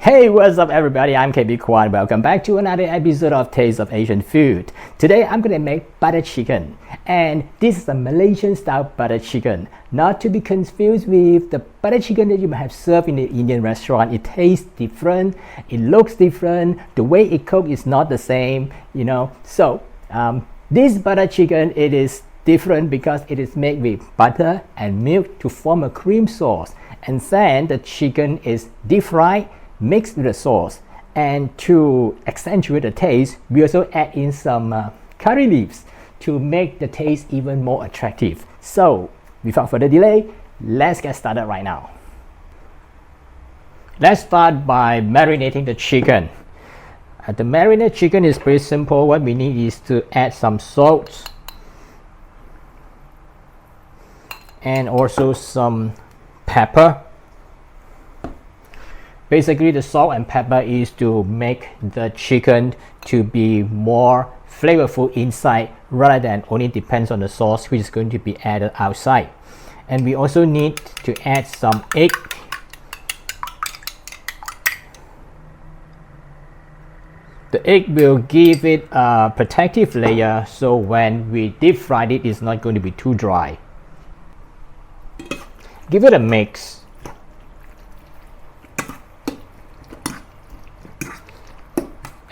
Hey, what's up everybody? I'm KB Kwan. Welcome back to another episode of Taste of Asian Food. Today I'm gonna make butter chicken, and this is a Malaysian style butter chicken. Not to be confused with the butter chicken that you might have served in the Indian restaurant. It tastes different, it looks different, the way it cooked is not the same, you know. So this butter chicken, it is different because it is made with butter and milk to form a cream sauce, and then the chicken is deep fried mixed with the sauce. And to accentuate the taste, we also add in some curry leaves to make the taste even more attractive. So without further delay, let's get started right now. Let's start by marinating the chicken. The marinated chicken is pretty simple. What we need is to add some salt and also some pepper. Basically, the salt and pepper is to make the chicken to be more flavorful inside rather than only depends on the sauce which is going to be added outside. And we also need to add some egg. The egg will give it a protective layer, so when we deep fry it, it's not going to be too dry. Give it a mix.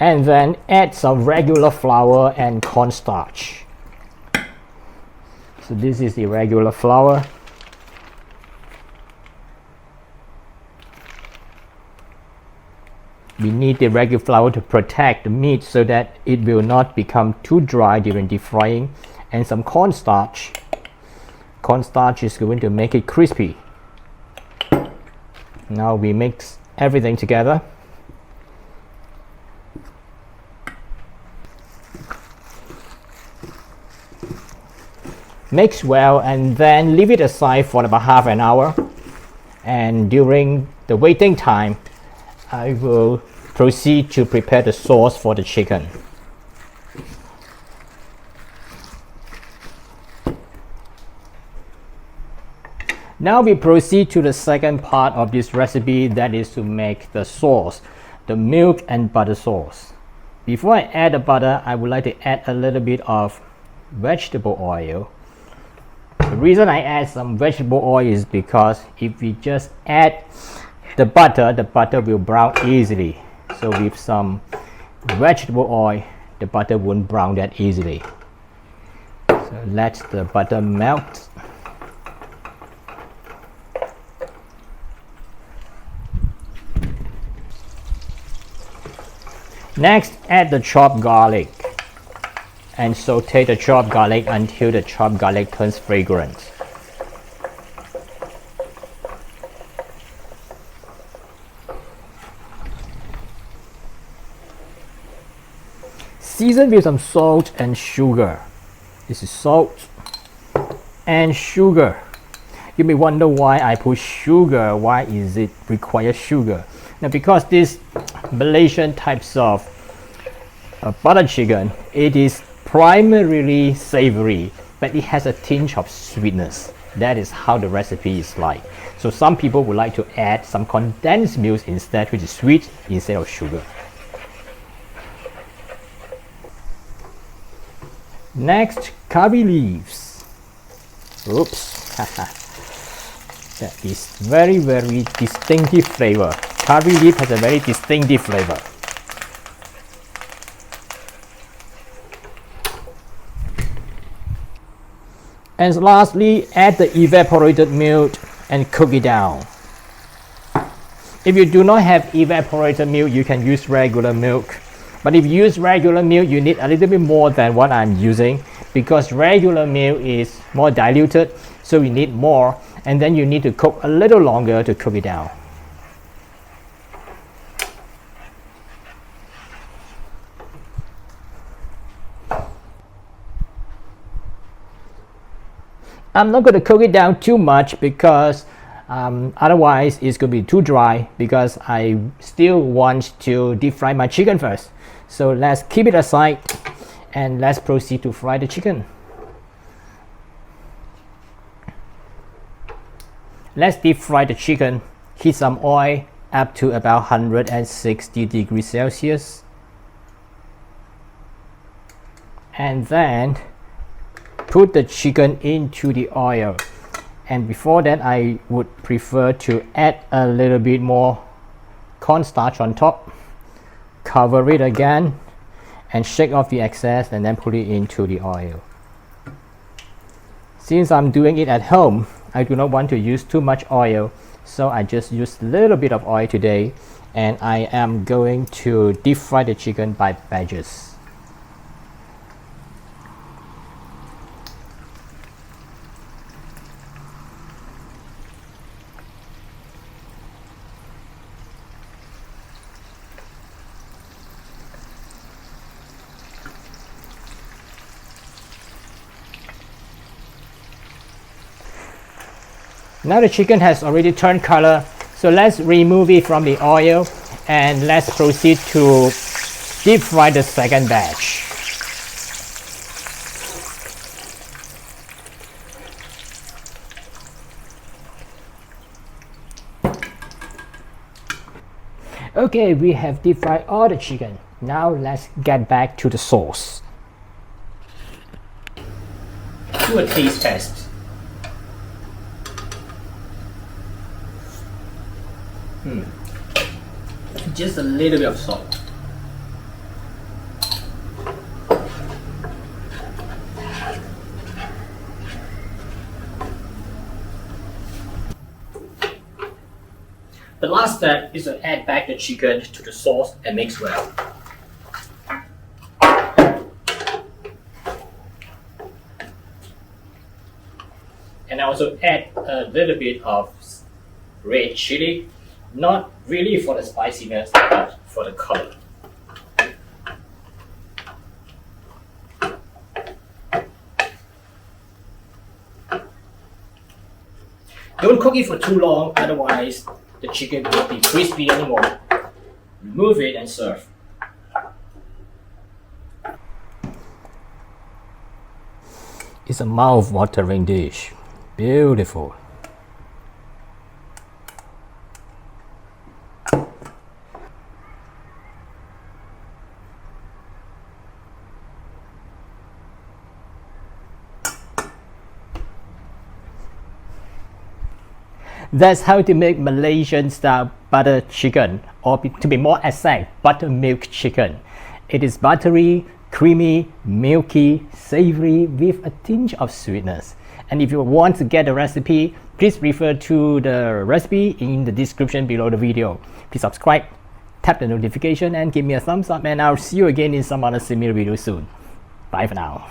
And then add some regular flour and cornstarch. So this is the regular flour. We need the regular flour to protect the meat so that it will not become too dry during deep frying. And some cornstarch. Cornstarch is going to make it crispy. Now we mix everything together. Mix well and then leave it aside for about half an hour. And during the waiting time, I will proceed to prepare the sauce for the chicken. Now we proceed to the second part of this recipe, that is to make the sauce, the milk and butter sauce. Before I add the butter, I would like to add a little bit of vegetable oil. The reason I add some vegetable oil is because if we just add the butter will brown easily. So with some vegetable oil, the butter won't brown that easily. So let the butter melt. Next, add the chopped garlic and saute the chopped garlic until the chopped garlic turns fragrant. Season with some salt and sugar. This is salt and sugar. You may wonder why I put sugar. Why is it require sugar? Now because this Malaysian types of butter chicken, it is primarily savory, but it has a tinge of sweetness. That is how the recipe is like. So some people would like to add some condensed milk instead, which is sweet instead of sugar. Next, curry leaves. Oops. That is very distinctive flavor. Curry leaf has a very distinctive flavor. And lastly, add the evaporated milk and cook it down. If you do not have evaporated milk, you can use regular milk. But if you use regular milk, you need a little bit more than what I'm using, because regular milk is more diluted, so you need more, and then you need to cook a little longer to cook it down. I'm not going to cook it down too much because otherwise it's going to be too dry, because I still want to deep fry my chicken first. So let's keep it aside and let's proceed to fry the chicken. Let's deep fry the chicken. Heat some oil up to about 160 degrees Celsius. And then put the chicken into the oil. And before that, I would prefer to add a little bit more cornstarch on top. Cover it again and shake off the excess and then put it into the oil. Since I'm doing it at home, I do not want to use too much oil, so I just used a little bit of oil today, and I am going to deep fry the chicken by batches. Now the chicken has already turned color, so let's remove it from the oil and let's proceed to deep fry the second batch. Okay, we have deep fried all the chicken. Now let's get back to the sauce. Do a taste test. Just a little bit of salt. The last step is to add back the chicken to the sauce and mix well. And I also add a little bit of red chili. Not really for the spiciness, but for the color. Don't cook it for too long, otherwise the chicken won't be crispy anymore. Remove it and serve. It's a mouth-watering dish. Beautiful. That's how to make Malaysian style butter chicken, or to be more exact, buttermilk chicken. It is buttery, creamy, milky, savory with a tinge of sweetness. And if you want to get the recipe, please refer to the recipe in the description below the video. Please subscribe, tap the notification and give me a thumbs up, and I'll see you again in some other similar video soon. Bye for now.